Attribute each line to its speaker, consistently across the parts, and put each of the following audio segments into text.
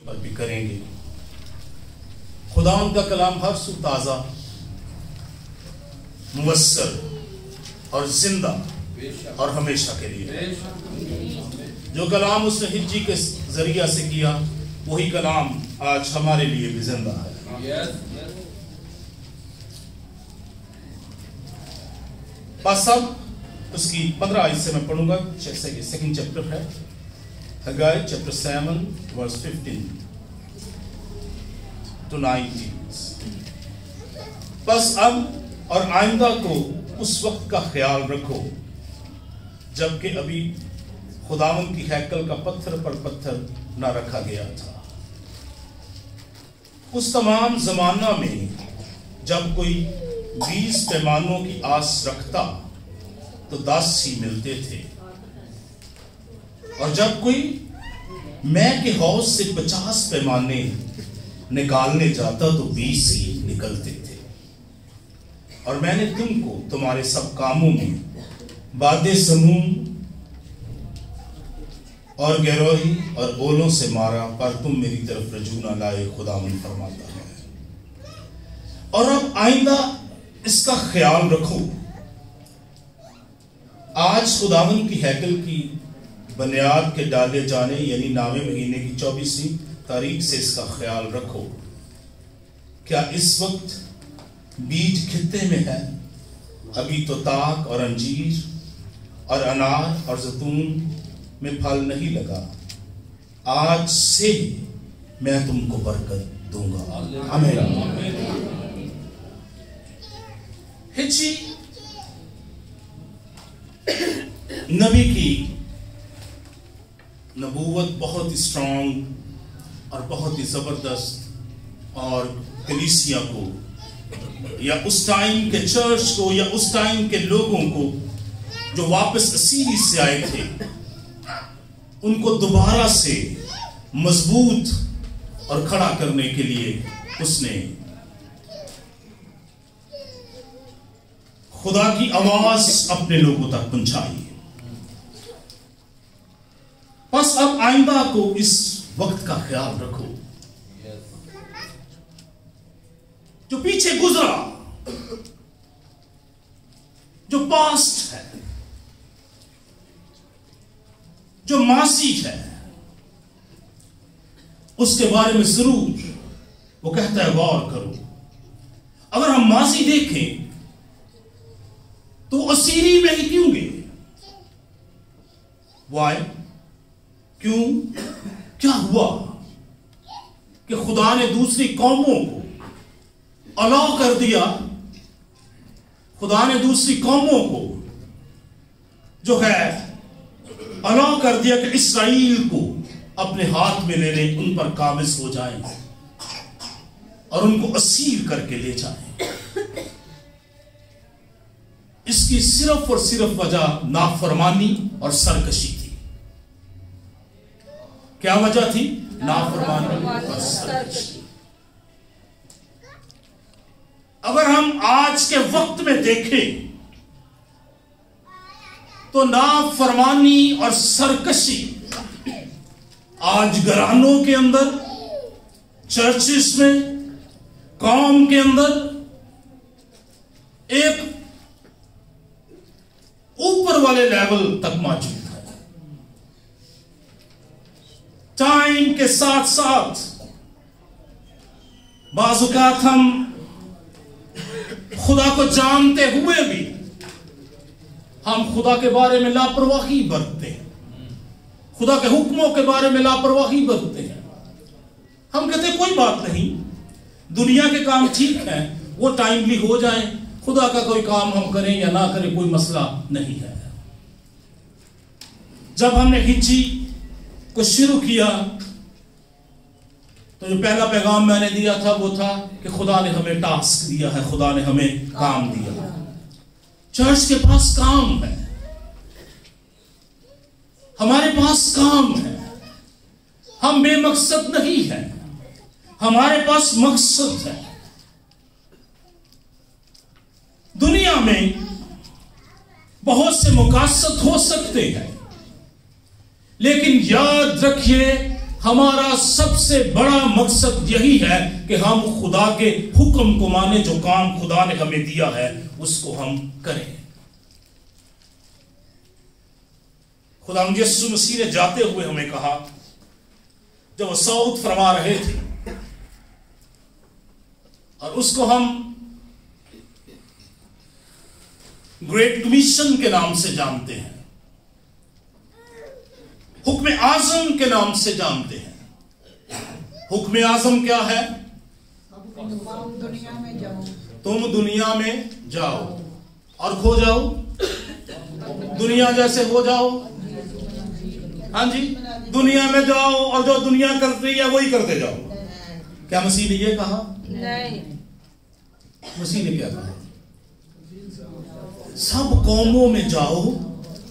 Speaker 1: اور بھی کریں گے. خداوند کا کلام ہر سو تازہ، مؤثر اور زندہ اور ہمیشہ کے لیے. جو کلام اس نے ہجی کے ذریعہ سے کیا وہی کلام آج ہمارے لیے بھی زندہ ہے. بس اب اس کی 15 آیت سے میں پڑھوں گا. سیکنڈ چیپٹر ہے حگائی چیپٹر 7 ورس 15 to 19. بس اب اور آئندہ کو اس وقت کا خیال رکھو جبکہ ابھی خداوند کی ہیکل کا پتھر پر پتھر نہ رکھا گیا تھا. اس تمام زمانہ میں جب کوئی 20 پیمانوں کی آس رکھتا تو 10 ہی ملتے تھے، اور جب کوئی میں کے حوض سے 50 پیمانے نکالنے جاتا تو 20 ہی نکلتے تھے. اور میں نے تم کو تمہارے سب کاموں میں باد سموم اور گروہی اور اولوں سے مارا، پر تم میری طرف رجوع نہ لائے، خداوند فرماتا ہے. اور اب آئندہ اس کا خیال رکھو. آج خداوند کی ہیکل کی بنیاد کے ڈالے جانے یعنی نامے مہینے کی 24ویں تاریخ سے اس کا خیال رکھو. کیا اس وقت بیج کھتے میں ہے؟ ابھی تو تاک اور انجیر اور انار اور زیتون میں پھل نہیں لگا. آج سے میں تم کو برکت دوں گا. آمین. ہجی نبی کی نبوت بہت ہی اسٹرانگ اور بہت ہی زبردست، اور کلیسیا کو یا اس ٹائم کے چرچ کو یا اس ٹائم کے لوگوں کو جو واپس اسیری سے آئے تھے ان کو دوبارہ سے مضبوط اور کھڑا کرنے کے لیے اس نے خدا کی آواز اپنے لوگوں تک پہنچائی. بس اب آئندہ کو اس وقت کا خیال رکھو جو پیچھے گزرا، جو پاسٹ ہے، جو ماضی ہے، اس کے بارے میں ضرور وہ کہتا ہے غور کرو. اگر ہم ماضی دیکھیں تو اسیری میں ہی کیوں گئے؟ وائی؟ کیوں؟ کیا ہوا کہ خدا نے دوسری قوموں کو الاؤ کر دیا؟ خدا نے دوسری قوموں کو جو ہے الاؤ کر دیا کہ اسرائیل کو اپنے ہاتھ میں لے لیں، ان پر قابض ہو جائیں اور ان کو اسیر کر کے لے جائیں. اس کی صرف اور صرف وجہ نافرمانی اور سرکشی تھی. کیا وجہ تھی؟ نافرمانی اور سرکشی. اگر ہم آج کے وقت میں دیکھیں تو نافرمانی اور سرکشی آج گھرانوں کے اندر، چرچز میں، قوم کے اندر ایک اوپر والے لیول تک موجود ہے. ٹائم کے ساتھ ساتھ بعض اوقات ہم خدا کو جانتے ہوئے بھی ہم خدا کے بارے میں لاپرواہی برتتے ہیں، خدا کے حکموں کے بارے میں لاپرواہی برتتے ہیں. ہم کہتے ہیں کوئی بات نہیں، دنیا کے کام ٹھیک ہیں، وہ ٹائملی ہو جائیں، خدا کا کوئی کام ہم کریں یا نہ کریں کوئی مسئلہ نہیں ہے. جب ہم نے ہجی کو شروع کیا تو جو پہلا پیغام میں نے دیا تھا وہ تھا کہ خدا نے ہمیں ٹاسک دیا ہے، خدا نے ہمیں کام دیا. چرچ کے پاس کام ہے، ہمارے پاس کام ہے. ہم بے مقصد نہیں ہیں، ہمارے پاس مقصد ہے. دنیا میں بہت سے مقاصد ہو سکتے ہیں، لیکن یاد رکھیے ہمارا سب سے بڑا مقصد یہی ہے کہ ہم خدا کے حکم کو مانیں، جو کام خدا نے ہمیں دیا ہے اس کو ہم کریں۔ خدا یسوع مسیح نے جاتے ہوئے ہمیں کہا، جب وہ صعود فرما رہے تھے، اور اس کو ہم گریٹ کمیشن کے نام سے جانتے ہیں، حکم اعظم کے نام سے جانتے ہیں۔ حکم اعظم کیا ہے؟ تم دنیا میں جاؤ اور کھو جاؤ، دنیا جیسے ہو جاؤ۔ ہاں جی، دنیا میں جاؤ اور جو دنیا کرتی ہے وہی کرتے جاؤ۔ کیا مسیح نے یہ کہا؟ نہیں۔ مسیح نے کیا کہا؟ سب قوموں میں جاؤ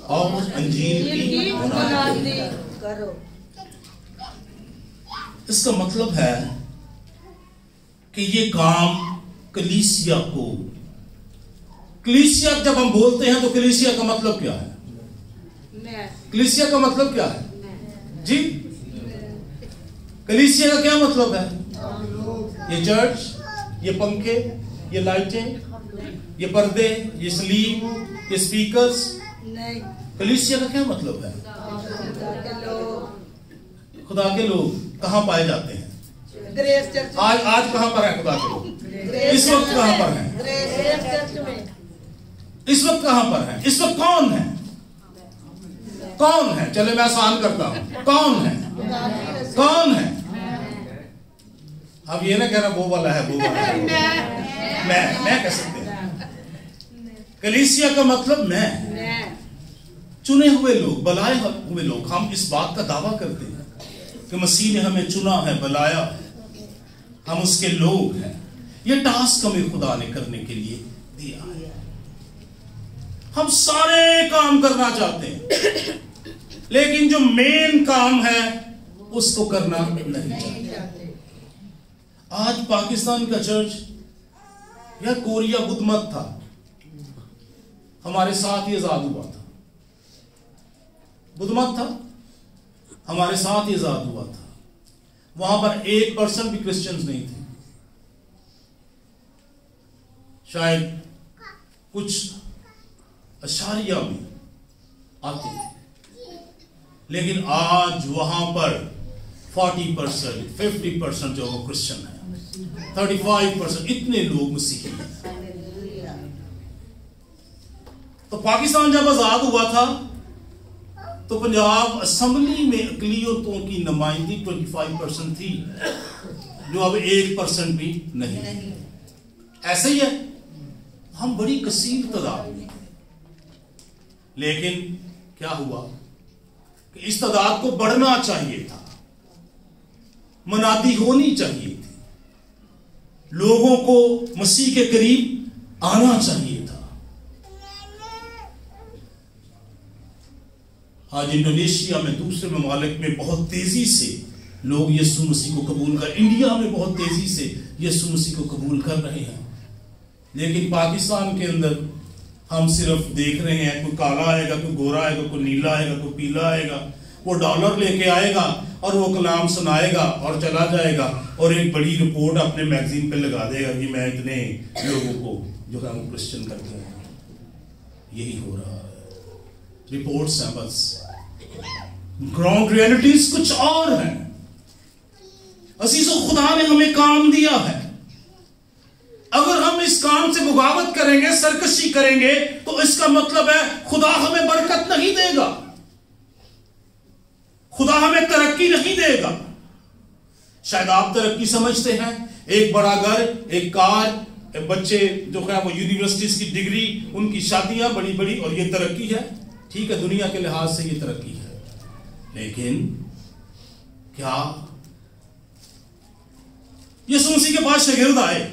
Speaker 1: اور انجیل کی بنائی کرو۔ اس کا مطلب ہے کہ یہ کام کلیسیا کو، کلیسیا جب ہم بولتے ہیں تو کلیسیا کا مطلب کیا ہے؟ کلیسیا کا مطلب کیا ہے جی؟ کلیسیا کا کیا مطلب ہے؟ یہ چرچ، یہ پنکھے، یہ لائٹیں، یہ پردے، یہ سلیم، یہ سپیکرز؟ کلیسیا کا کیا مطلب ہے؟ خدا کے لوگ کہاں پائے جاتے ہیں؟ آج کہاں پر ہیں خدا کے لوگ؟ اس وقت کہاں پر ہیں؟ اس وقت کہاں پر ہیں؟ اس وقت کون ہے؟ کون ہے؟ چلے میں آسان کرتا ہوں، کون ہے؟ کون ہے؟ اب یہ نہ کہنا وہ والا ہے، وہ والا ہے، میں کہہ سکتے ہیں۔ کلیسیا کا مطلب میں، چنے ہوئے لوگ، بلائے ہوئے لوگ۔ ہم اس بات کا دعویٰ کرتے ہیں کہ مسیح نے ہمیں چنا ہے، بلایا، ہم اس کے لوگ ہیں۔ یہ ٹاسک ہمیں خدا نے کرنے کے لیے دیا ہے۔ ہم سارے کام کرنا چاہتے ہیں، لیکن جو مین کام ہے اس کو کرنا نہیں چاہتے۔ آج پاکستان کا چرچ یا کوریا بدھ مت تھا، ہمارے ساتھ ہی آزاد ہوا تھا۔ بدھ مت تھا، ہمارے ساتھ ہی آزاد ہوا تھا۔ وہاں پر 1% بھی کرسچنز نہیں تھے، شاید کچھ اشاریہ میں آتے تھے، لیکن آج وہاں پر 40%، 50% جو وہ کرسچن ہیں، 35% اتنے لوگ مسیحی ہیں۔ تو پاکستان جب آزاد ہوا تھا تو پنجاب اسمبلی میں اقلیتوں کی نمائندگی 25% تھی، جو اب 1% بھی نہیں۔ ایسے ہی ہے، ہم بڑی کثیر تعداد میں، لیکن کیا ہوا کہ اس تعداد کو بڑھنا چاہیے تھا، منادی ہونی چاہیے تھی، لوگوں کو مسیح کے قریب آنا چاہیے تھا۔ آج انڈونیشیا میں، دوسرے ممالک میں بہت تیزی سے لوگ یسوع مسیح کو قبول کر، انڈیا میں بہت تیزی سے یسوع مسیح کو قبول کر رہے ہیں، لیکن پاکستان کے اندر ہم صرف دیکھ رہے ہیں، کوئی کالا آئے گا، کوئی گورا آئے گا، کوئی نیلا آئے گا، کوئی پیلا آئے گا، وہ ڈالر لے کے آئے گا اور وہ کلام سنائے گا اور چلا جائے گا، اور ایک بڑی رپورٹ اپنے میگزین پہ لگا دے گا کہ میں اتنے لوگوں کو جو ہے وہ کرسچن کرتے ہیں۔ یہی ہو رہا ہے، رپورٹس ہیں بس، گراؤنڈ ریئلٹیز کچھ اور ہیں۔ عزیزو، خدا نے ہمیں کام دیا ہے، اگر ہم اس کام سے بغاوت کریں گے، سرکشی کریں گے، تو اس کا مطلب ہے خدا ہمیں برکت نہیں دے گا، خدا ہمیں ترقی نہیں دے گا۔ شاید آپ ترقی سمجھتے ہیں، ایک بڑا گھر، ایک کار، بچے جو ہے وہ یونیورسٹیز کی ڈگری، ان کی شادیاں بڑی بڑی، اور یہ ترقی ہے۔ ٹھیک ہے، دنیا کے لحاظ سے یہ ترقی ہے، لیکن کیا یسوع مسیح کے پاس شاگرد آئے،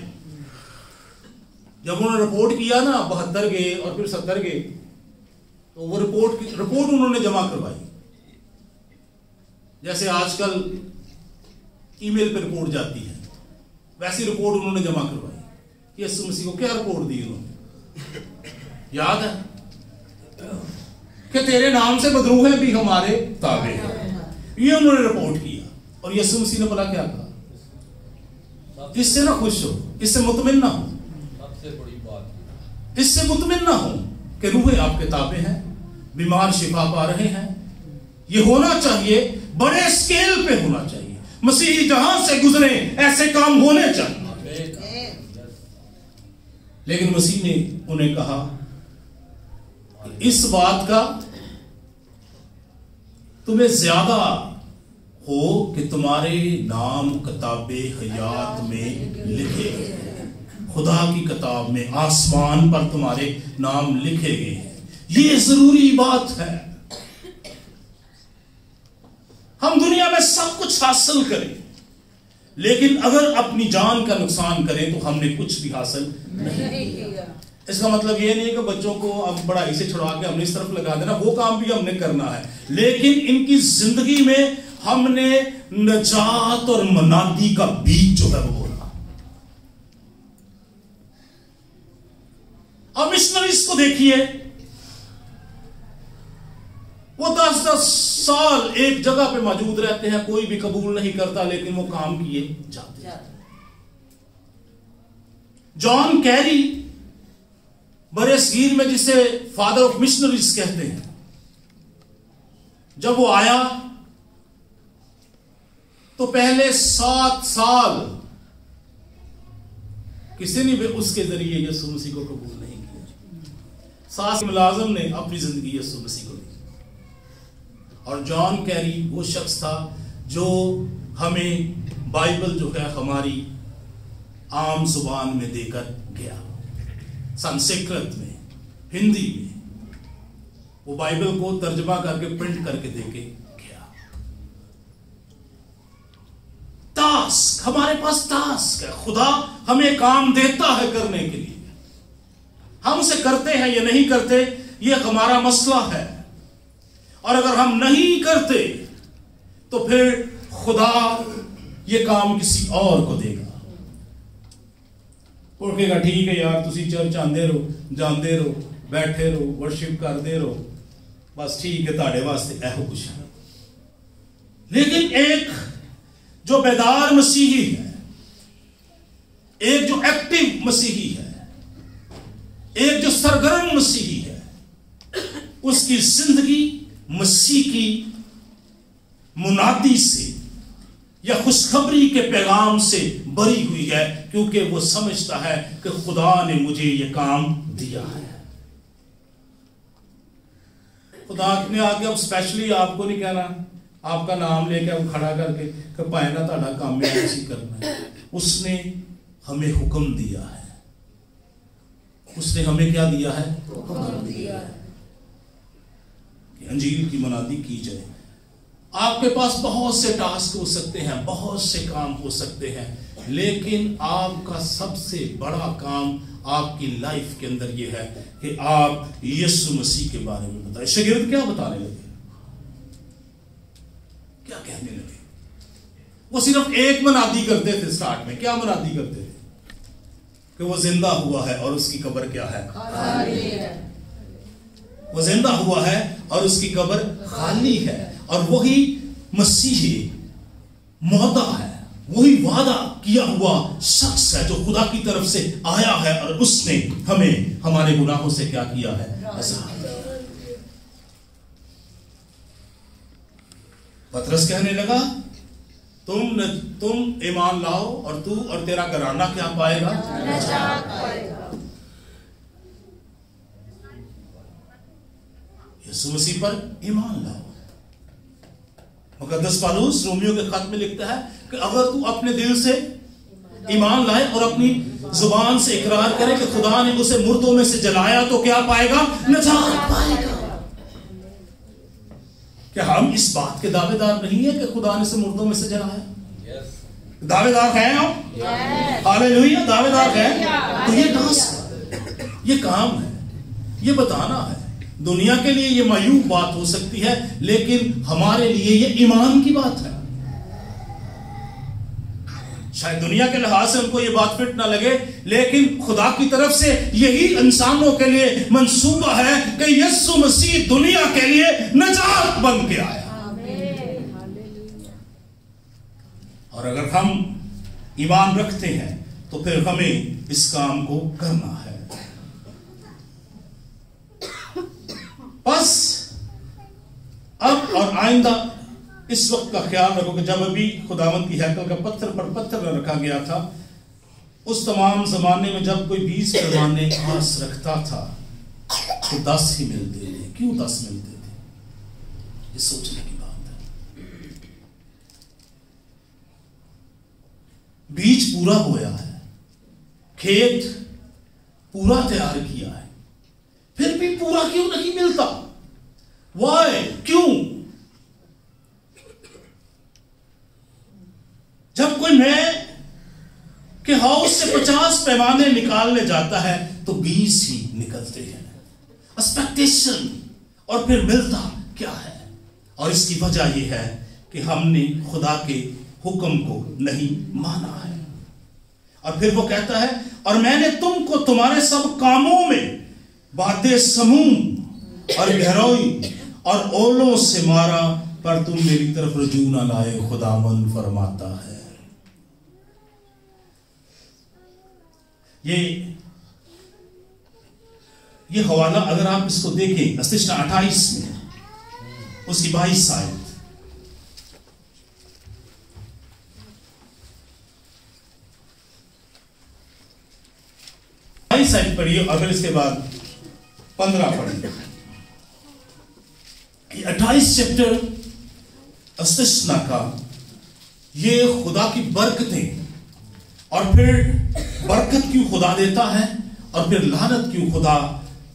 Speaker 1: جب انہوں نے رپورٹ کیا نا، 72 گئے اور پھر 70 گئے، تو وہ رپورٹ انہوں نے جمع کروائی، جیسے آج کل ای میل پہ رپورٹ جاتی ہے، ویسی رپورٹ انہوں نے جمع کروائی۔ یسوع مسیح کو کیا رپورٹ دی انہوں نے؟ یاد ہے کہ تیرے نام سے بدروہیں بھی ہمارے تابع ہیں، یہ انہوں نے رپورٹ کیا۔ اور یسوع مسیح نے بولا کیا کہا؟ اس سے نہ خوش ہو، اس سے مطمئن نہ ہو، سب سے بڑی بات اس سے مطمئن نہ ہو کہ روحیں آپ کے تابع ہیں، بیمار شفا پا رہے ہیں. یہ ہونا چاہیے، بڑے اسکیل پہ ہونا چاہیے. مسیحی جہاں سے گزرے ایسے کام ہونے چاہیے. لیکن مسیح نے انہیں کہا اس بات کا تمہیں زیادہ ہو کہ تمہارے نام کتاب حیات میں لکھے گئے، خدا کی کتاب میں آسمان پر تمہارے نام لکھے گئے ہیں. یہ ضروری بات ہے. ہم دنیا میں سب کچھ حاصل کریں، لیکن اگر اپنی جان کا نقصان کریں تو ہم نے کچھ بھی حاصل نہیں کیا. اس کا مطلب یہ نہیں ہے کہ بچوں کو اب پڑھائی سے چھڑا کے ہم نے اس طرف لگا دینا، وہ کام بھی ہم نے کرنا ہے، لیکن ان کی زندگی میں ہم نے نجات اور منادی کا بیج جو ہے وہ بولا. اب مشنریز کو دیکھیے، وہ 10 سال ایک جگہ پہ موجود رہتے ہیں، کوئی بھی قبول نہیں کرتا، لیکن وہ کام کیے جاتے ہیں. جان کیری برے صغیر میں جسے فادر آف مشنریز کہتے ہیں، جب وہ آیا تو پہلے 7 سال کسی نے بھی اس کے ذریعے یسوع مسیح کو قبول نہیں کیا. 7 ملازم نے اپنی زندگی یسوع مسیح کو دی. اور جان کیری وہ شخص تھا جو ہمیں بائبل جو ہے ہماری عام زبان میں دے کر گیا. سنسکرت میں، ہندی میں وہ بائبل کو ترجمہ کر کے پرنٹ کر کے دے کے گیا. ٹاسک، ہمارے پاس ٹاسک ہے. خدا ہمیں کام دیتا ہے کرنے کے لیے، ہم اسے کرتے ہیں یا نہیں کرتے یہ ہمارا مسئلہ ہے. اور اگر ہم نہیں کرتے تو پھر خدا یہ کام کسی اور کو دے گا. اور کہے گا ٹھیک ہے یار تسی چرچ آندے رہو، جاندے رہو، بیٹھے رہو، ورشپ کردے رہو، بس ٹھیک ہے تاڑے واسطے ایہو کچھ ہے. لیکن ایک جو بیدار مسیحی ہے، ایک جو ایکٹیو مسیحی ہے، ایک جو سرگرم مسیحی ہے، اس کی زندگی مسیح کی منادی سے یا خوشخبری کے پیغام سے بری ہوئی ہے، کیونکہ وہ سمجھتا ہے کہ خدا نے مجھے یہ کام دیا ہے. خدا نے آگے اب اسپیشلی آپ کو نہیں کہنا، آپ کا نام لے کے اب کھڑا کر کے کہ پائنا تھوڑا کام میں ایسی کرنا ہے. اس نے ہمیں حکم دیا ہے. اس نے ہمیں کیا دیا ہے؟ حکم دیا ہے کہ انجیل کی منادی کی جائے. آپ کے پاس بہت سے ٹاسک ہو سکتے ہیں، بہت سے کام ہو سکتے ہیں، لیکن آپ کا سب سے بڑا کام آپ کی لائف کے اندر یہ ہے کہ آپ یسوع مسیح کے بارے میں بتائیں. شاگرد کیا بتانے لگے؟ کیا کہنے لگے؟ وہ صرف ایک منادی کرتے تھے. سٹارٹ میں کیا منادی کرتے تھے؟ کہ وہ زندہ ہوا ہے اور اس کی قبر کیا ہے؟ خالی ہے. وہ زندہ ہوا ہے اور اس کی قبر خالی ہے. اور وہی مسیحی معدہ ہے، وہی وعدہ کیا ہوا شخص ہے جو خدا کی طرف سے آیا ہے، اور اس نے ہمیں ہمارے گناہوں سے کیا کیا ہے؟ آزاد. پترس کہنے لگا تم ایمان لاؤ اور تو اور تیرا گھرانہ کیا پائے گا؟ نجات پائے گا. یسوع مسیح پر ایمان لاؤ. مقدس پالوس رومیو کے خط میں لکھتا ہے کہ اگر تو اپنے دل سے ایمان لائے اور اپنی زبان سے اقرار کرے کہ خدا نے اسے مردوں میں سے جلایا تو کیا پائے گا؟ نجات پائے گا. کیا ہم اس بات کے دعوے دار نہیں ہیں کہ خدا نے اسے مردوں میں سے جلایا؟ دعوے دار ہیں ہم؟ ہاللیلویا، دعوے دار ہیں. تو یہ ٹاسک، یہ کام ہے، یہ بتانا ہے. دنیا کے لیے یہ معیوب بات ہو سکتی ہے، لیکن ہمارے لیے یہ ایمان کی بات ہے. شاید دنیا کے لحاظ سے ان کو یہ بات فٹ نہ لگے، لیکن خدا کی طرف سے یہی انسانوں کے لیے منصوبہ ہے کہ یسوع مسیح دنیا کے لیے نجات بن کے آیا. اور اگر ہم ایمان رکھتے ہیں تو پھر ہمیں اس کام کو کرنا ہے. بس اب اور آئندہ اس وقت کا خیال رکھو کہ جب ابھی خداوند کی ہیکل کا پتھر پر پتھر نہ رکھا گیا تھا، اس تمام زمانے میں جب کوئی 20 پیمانے آس رکھتا تھا تو 10 ہی ملتے تھے. کیوں 10 ملتے تھے؟ یہ سوچنے کی بات ہے. بیج پورا بویا ہے، کھیت پورا تیار کیا ہے، پھر بھی پورا کیوں نہیں ملتا؟ وائی؟ کیوں؟ جب کوئی نئے کہ ہاؤس سے 50 پیمانے نکالنے جاتا ہے تو 20 ہی نکلتے ہیں. ایکسپیکٹیشن. اور پھر ملتا کیا ہے؟ اور اس کی وجہ یہ ہے کہ ہم نے خدا کے حکم کو نہیں مانا ہے. اور پھر وہ کہتا ہے اور میں نے تم کو تمہارے سب کاموں میں باتیں سموم اور گہرائی اور اولوں سے مارا پر تم میری طرف رجوع نہ لائے، خداوند فرماتا ہے. یہ حوالہ اگر آپ اس کو دیکھیں استشنا 28 میں اس کی 22 آیت، پڑھیے اور پھر اس کے بعد 15 پڑھیے. 28 چیپٹر استشنا کا یہ خدا کی برکتیں، اور پھر برکت کیوں خدا دیتا ہے اور پھر لعنت کیوں خدا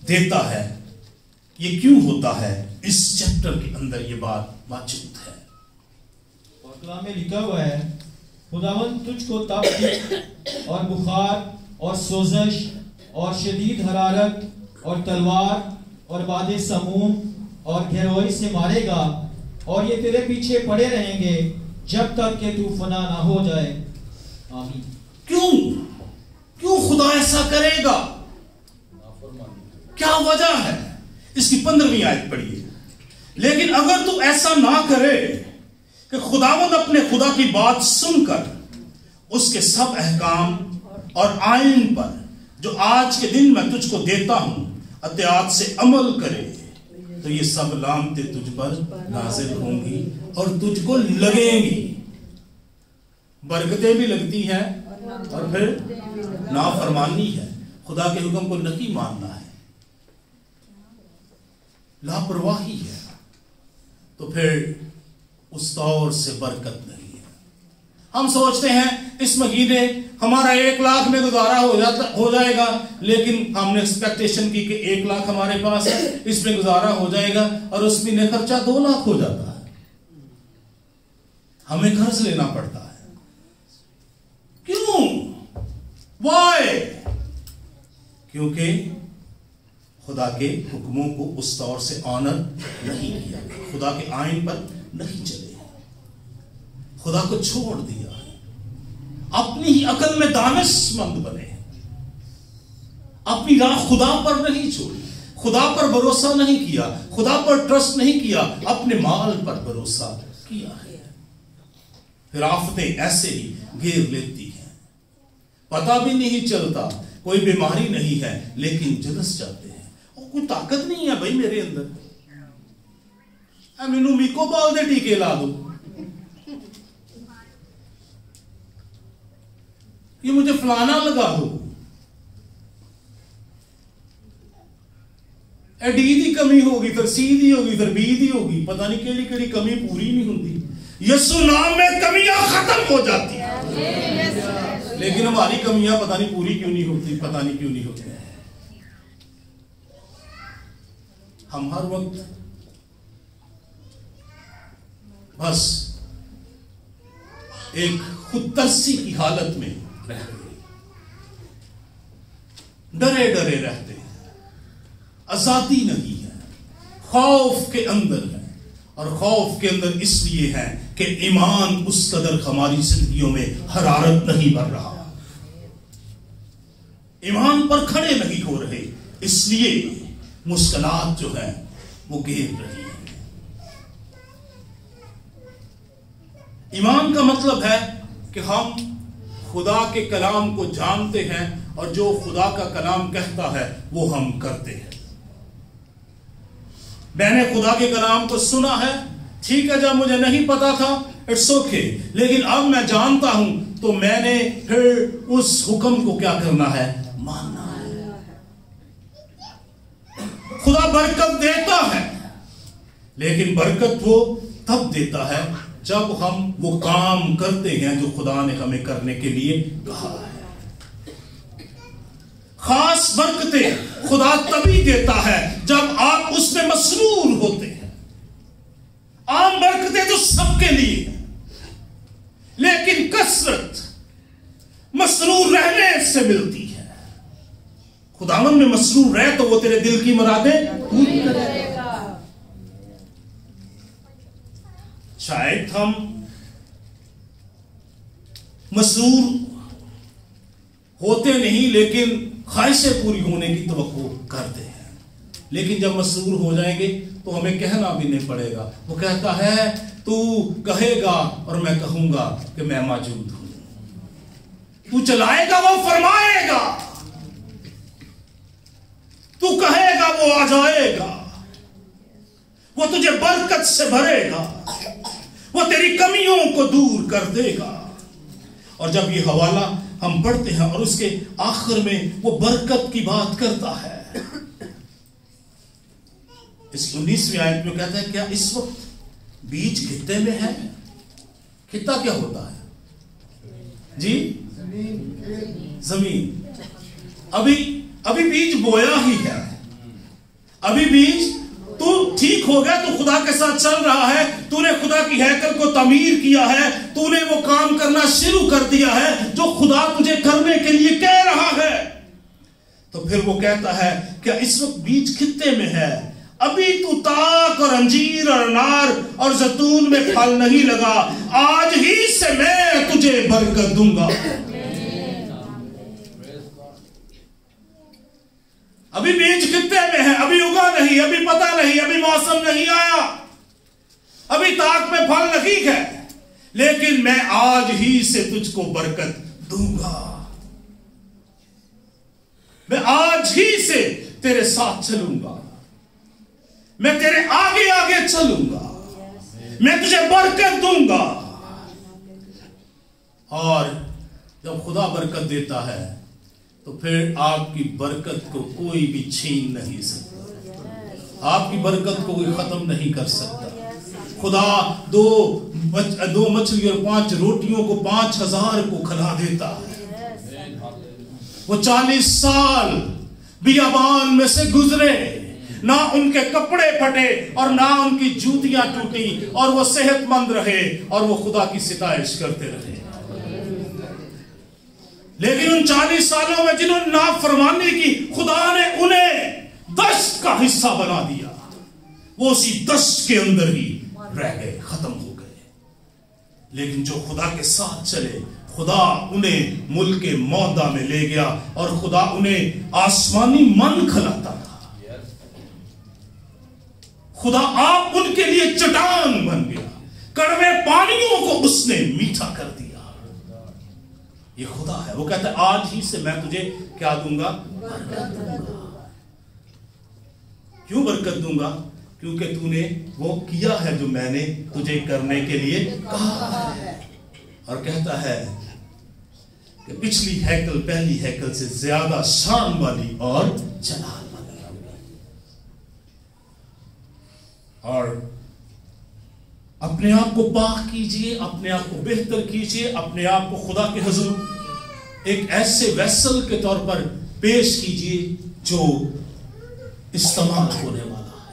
Speaker 1: دیتا ہے، یہ کیوں ہوتا ہے، اس چیپٹر کے اندر یہ بات موجود ہے.
Speaker 2: اور کلام میں لکھا ہوا ہے خداوند تجھ کو تپ اور بخار اور سوزش اور شدید حرارت اور تلوار اور باد سموم اور گھروئی سے مارے گا، اور یہ تیرے پیچھے پڑے رہیں گے جب تک کہ تو فنا نہ ہو جائے. آمین. کیوں خدا ایسا کرے گا؟ کیا وجہ ہے؟ اس کی 15ویں آیت پڑھیے. لیکن اگر تو ایسا نہ کرے کہ خداوند اپنے خدا کی بات سن کر اس کے سب احکام اور آئین پر جو آج کے دن میں تجھ کو دیتا ہوں اطاعت سے عمل کرے، تو یہ سب لعنتیں تجھ پر نازل ہوں گی اور تجھ کو لگیں گی. برکتیں بھی لگتی ہیں اور پھر نافرمانی ہے، خدا کے حکم کو نہیں ماننا ہے، لاپرواہی ہے، تو پھر اس طور سے برکت نہیں ہے. ہم سوچتے ہیں اس مہینے ہمارا 1 لاکھ میں گزارا ہو جائے گا، لیکن ہم نے ایکسپیکٹیشن کی کہ 1 لاکھ ہمارے پاس ہے، اس میں گزارا ہو جائے گا، اور اس مہینے خرچہ 2 لاکھ ہو جاتا ہے. ہمیں قرض لینا پڑتا ہے. کیوں؟ وائی؟ کیونکہ خدا کے حکموں کو اس طور سے آنر نہیں کیا، خدا کے آئین پر نہیں چلے، خدا کو چھوڑ دیا، اپنی ہی عقل میں دانش مند بنے، اپنی راہ خدا پر نہیں چھوڑی، خدا پر بھروسہ نہیں کیا، خدا پر ٹرسٹ نہیں کیا، اپنے مال پر بھروسہ کیا ہے. پھر آفتیں ایسے ہی گھیر لیتی ہیں، پتہ بھی نہیں چلتا، کوئی بیماری نہیں ہے لیکن جلس جاتے ہیں. اور کوئی طاقت نہیں ہے بھائی میرے اندر، مینو میکو بول دے ٹیکے لا دو، یہ مجھے فلانا لگا دو، ڈی دی کمی ہوگی، پھر سی دی ہوگی، پھر بی دی ہوگی، پتہ نہیں کیڑی کیڑی کمی پوری نہیں ہوتی. یسوع نام میں کمیاں ختم ہو جاتی ہیں، لیکن ہماری کمیاں پتہ نہیں پوری کیوں نہیں ہوتی، پتہ نہیں کیوں نہیں ہوتی. ہم ہر وقت بس ایک خود ترسی کی حالت میں ڈرے ڈرے رہتے ہیں، آزادی نہیں ہے، خوف کے اندر ہے. اور خوف کے اندر اس لیے ہے کہ ایمان اس قدر ہماری زندگیوں میں حرارت نہیں بڑھ رہا، ایمان پر کھڑے نہیں ہو رہے، اس لیے مشکلات جو ہیں وہ گھیر رہی ہیں. ایمان کا مطلب ہے
Speaker 1: کہ ہم خدا کے کلام کو جانتے ہیں اور جو خدا کا کلام کہتا ہے وہ ہم کرتے ہیں. میں نے خدا کے کلام کو سنا ہے، ٹھیک ہے، جب مجھے نہیں پتا تھا اٹس اوکے، لیکن اب میں جانتا ہوں تو میں نے پھر اس حکم کو کیا کرنا ہے؟ ماننا ہے. خدا برکت دیتا ہے، لیکن برکت وہ تب دیتا ہے جب ہم وہ کام کرتے ہیں جو خدا نے ہمیں کرنے کے لیے کہا ہے. خاص برکتیں خدا تبھی دیتا ہے جب آپ اس میں مسرور ہوتے ہیں. عام برکتیں تو سب کے لیے ہیں، لیکن کثرت مسرور رہنے سے ملتی ہے. خداوند میں مسرور رہ تو وہ تیرے دل کی مرادیں پوری کرے گا. شاید ہم مسرور ہوتے نہیں، لیکن خواہشیں پوری ہونے کی توقع کرتے ہیں. لیکن جب مسرور ہو جائیں گے تو ہمیں کہنا بھی نہیں پڑے گا. وہ کہتا ہے تو کہے گا اور میں کہوں گا کہ میں موجود ہوں. تو چلائے گا وہ فرمائے گا، تو کہے گا وہ آ جائے گا. وہ تجھے برکت سے بھرے گا، وہ تیری کمیوں کو دور کر دے گا. اور جب یہ حوالہ ہم پڑھتے ہیں اور اس کے آخر میں وہ برکت کی بات کرتا ہے، اس 19ویں آیت میں کہتا ہے کیا اس وقت بیج خطے میں ہے؟ خطہ کیا ہوتا ہے جی؟ زمین. ابھی بیج بویا ہی ہے، ابھی بیج تو ٹھیک ہو گیا، تو خدا کے ساتھ چل رہا ہے، تو نے خدا کی ہیکل کو تعمیر کیا ہے، تو نے وہ کام کرنا شروع کر دیا ہے جو خدا تجھے کرنے کے لیے کہہ رہا ہے. تو پھر وہ کہتا ہے کہ اس وقت بیج خطے میں ہے، ابھی تو تاک اور انجیر اور انار اور زیتون میں پھل نہیں لگا، آج ہی سے میں تجھے برکت دوں گا. ابھی بیج خطے میں ہے، ابھی اگا نہیں، ابھی پتہ نہیں، ابھی موسم نہیں آیا، ابھی تاک میں پھل نہیں ہے، لیکن میں آج ہی سے تجھ کو برکت دوں گا. میں آج ہی سے تیرے ساتھ چلوں گا، میں تیرے آگے آگے چلوں گا، میں تجھے برکت دوں گا. اور جب خدا برکت دیتا ہے تو پھر آپ کی برکت کو کوئی بھی چھین نہیں سکتا، آپ کی برکت کو کوئی ختم نہیں کر سکتا. خدا دو مچھلی اور 5 روٹیوں کو 5000 کو کھلا دیتا ہے. وہ 40 سال بیابان میں سے گزرے، نہ ان کے کپڑے پھٹے اور نہ ان کی جوتیاں ٹوٹی، اور وہ صحت مند رہے اور وہ خدا کی ستائش کرتے رہے. لیکن ان 40 سالوں میں جنہوں نے نافرمانی کی، خدا نے انہیں دشت کا حصہ بنا دیا. وہ اسی دشت کے اندر ہی رہ گئے، ختم ہو گئے. لیکن جو خدا کے ساتھ چلے، خدا انہیں ملک موعدہ میں لے گیا اور خدا انہیں آسمانی من کھلاتا تھا. خدا آپ ان کے لیے چٹان بن گیا، کڑوے پانیوں کو اس نے میٹھا کر دیا. یہ خدا ہے. وہ کہتا ہے آج ہی سے میں تجھے کیا دوں گا؟ برکت دوں گا. کیوں برکت دوں گا؟ کیونکہ تو نے وہ کیا ہے جو میں نے تجھے کرنے کے لیے کہا ہے. اور کہتا ہے کہ پچھلی ہیکل پہلی ہیکل سے زیادہ شان والی اور جلال والی ہوگی. اور اپنے آپ کو پاک کیجئے، اپنے آپ کو بہتر کیجئے، اپنے آپ کو خدا کے حضور ایک ایسے ویسل کے طور پر پیش کیجئے جو استعمال ہونے والا ہے.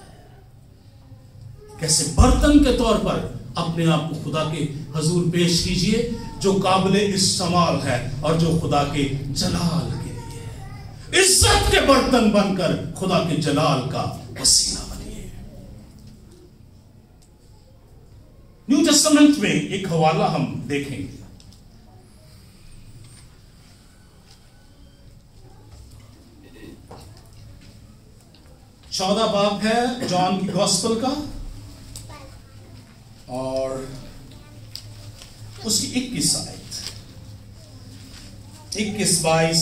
Speaker 1: کیسے برتن کے طور پر اپنے آپ کو خدا کے حضور پیش کیجئے جو قابل استعمال ہے اور جو خدا کے جلال کے لیے ہے. عزت کے برتن بن کر خدا کے جلال کا وسیلہ بنیے. نیو ٹیسٹمنٹ میں ایک حوالہ ہم دیکھیں گے. چودہ باب ہے جان کی گوسپل کا اور اس کی 21 آیت. 21-22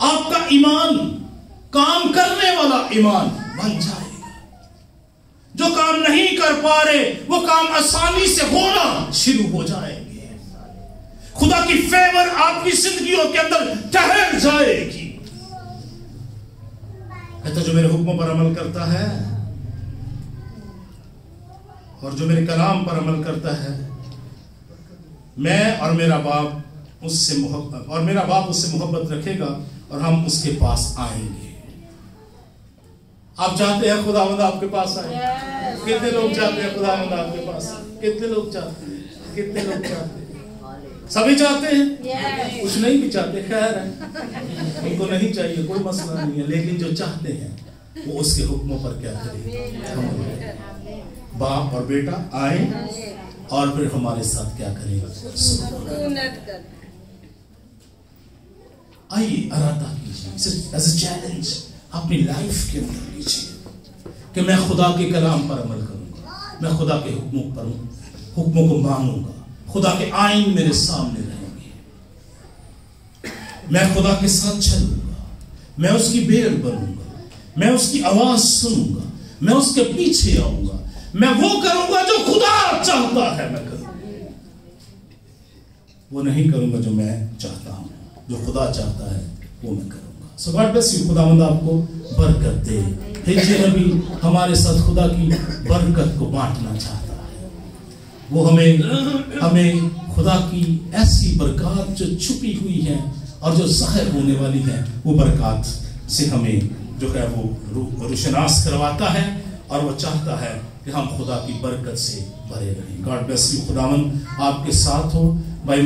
Speaker 1: آپ کا ایمان کام کرنے والا ایمان بن جائے گا. جو کام نہیں کر پا رہے وہ کام آسانی سے ہونا شروع ہو جائیں گے. خدا کی فیور آپ کی زندگیوں کے اندر ٹھہر جائے گی. کہتا جو میرے حکموں پر عمل کرتا ہے اور جو میرے کلام پر عمل کرتا ہے، میں اور میرا باپ اس سے محبت رکھے گا اور ہم اس کے پاس آئیں گے. آپ چاہتے ہیں خداوند آپ کے پاس آئے؟ کتنے لوگ چاہتے ہیں خداوند آپ کے پاس؟ کتنے لوگ چاہتے ہیں؟ کتنے لوگ چاہتے ہیں؟ سبھی چاہتے ہیں؟ کچھ نہیں بھی چاہتے، خیر ہے، ان کو نہیں چاہیے، کوئی مسئلہ نہیں ہے. لیکن جو چاہتے ہیں وہ اس کے حکموں پر کیا کریں؟ باپ اور بیٹا آئیں اور پھر ہمارے ساتھ کیا کریں؟ آئیے ارادہ کیجیے، ایز اے چیلنج اپنی لائف کے اندر لیجیے کہ میں خدا کے کلام پر عمل کروں گا، میں خدا کے حکموں کو مانوں گا. خدا کے آئین میرے سامنے رہیں گے، میں خدا کے ساتھ چلوں گا، میں اس کی بیڑ بنوں گا، میں اس کی آواز سنوں گا، میں اس کے پیچھے آؤں گا، میں وہ کروں گا جو خدا چاہتا ہے میں کروں گا. وہ نہیں کروں گا جو میں چاہتا ہوں، جو خدا چاہتا ہے وہ میں کروں گا. So God bless you. خداوند آپ کو برکت دے. ہجے نبی ہمارے ساتھ خدا کی برکت کو بانٹنا چاہتا ہے. وہ ہمیں خدا کی ایسی برکات جو چھپی ہوئی ہیں اور جو ظاہر ہونے والی ہیں وہ برکات سے ہمیں جو ہے وہ روشناس کرواتا ہے اور وہ چاہتا ہے کہ ہم خدا کی برکت سے بھرے رہیں. God bless you. خداوند آپ کے ساتھ ہو. بھائی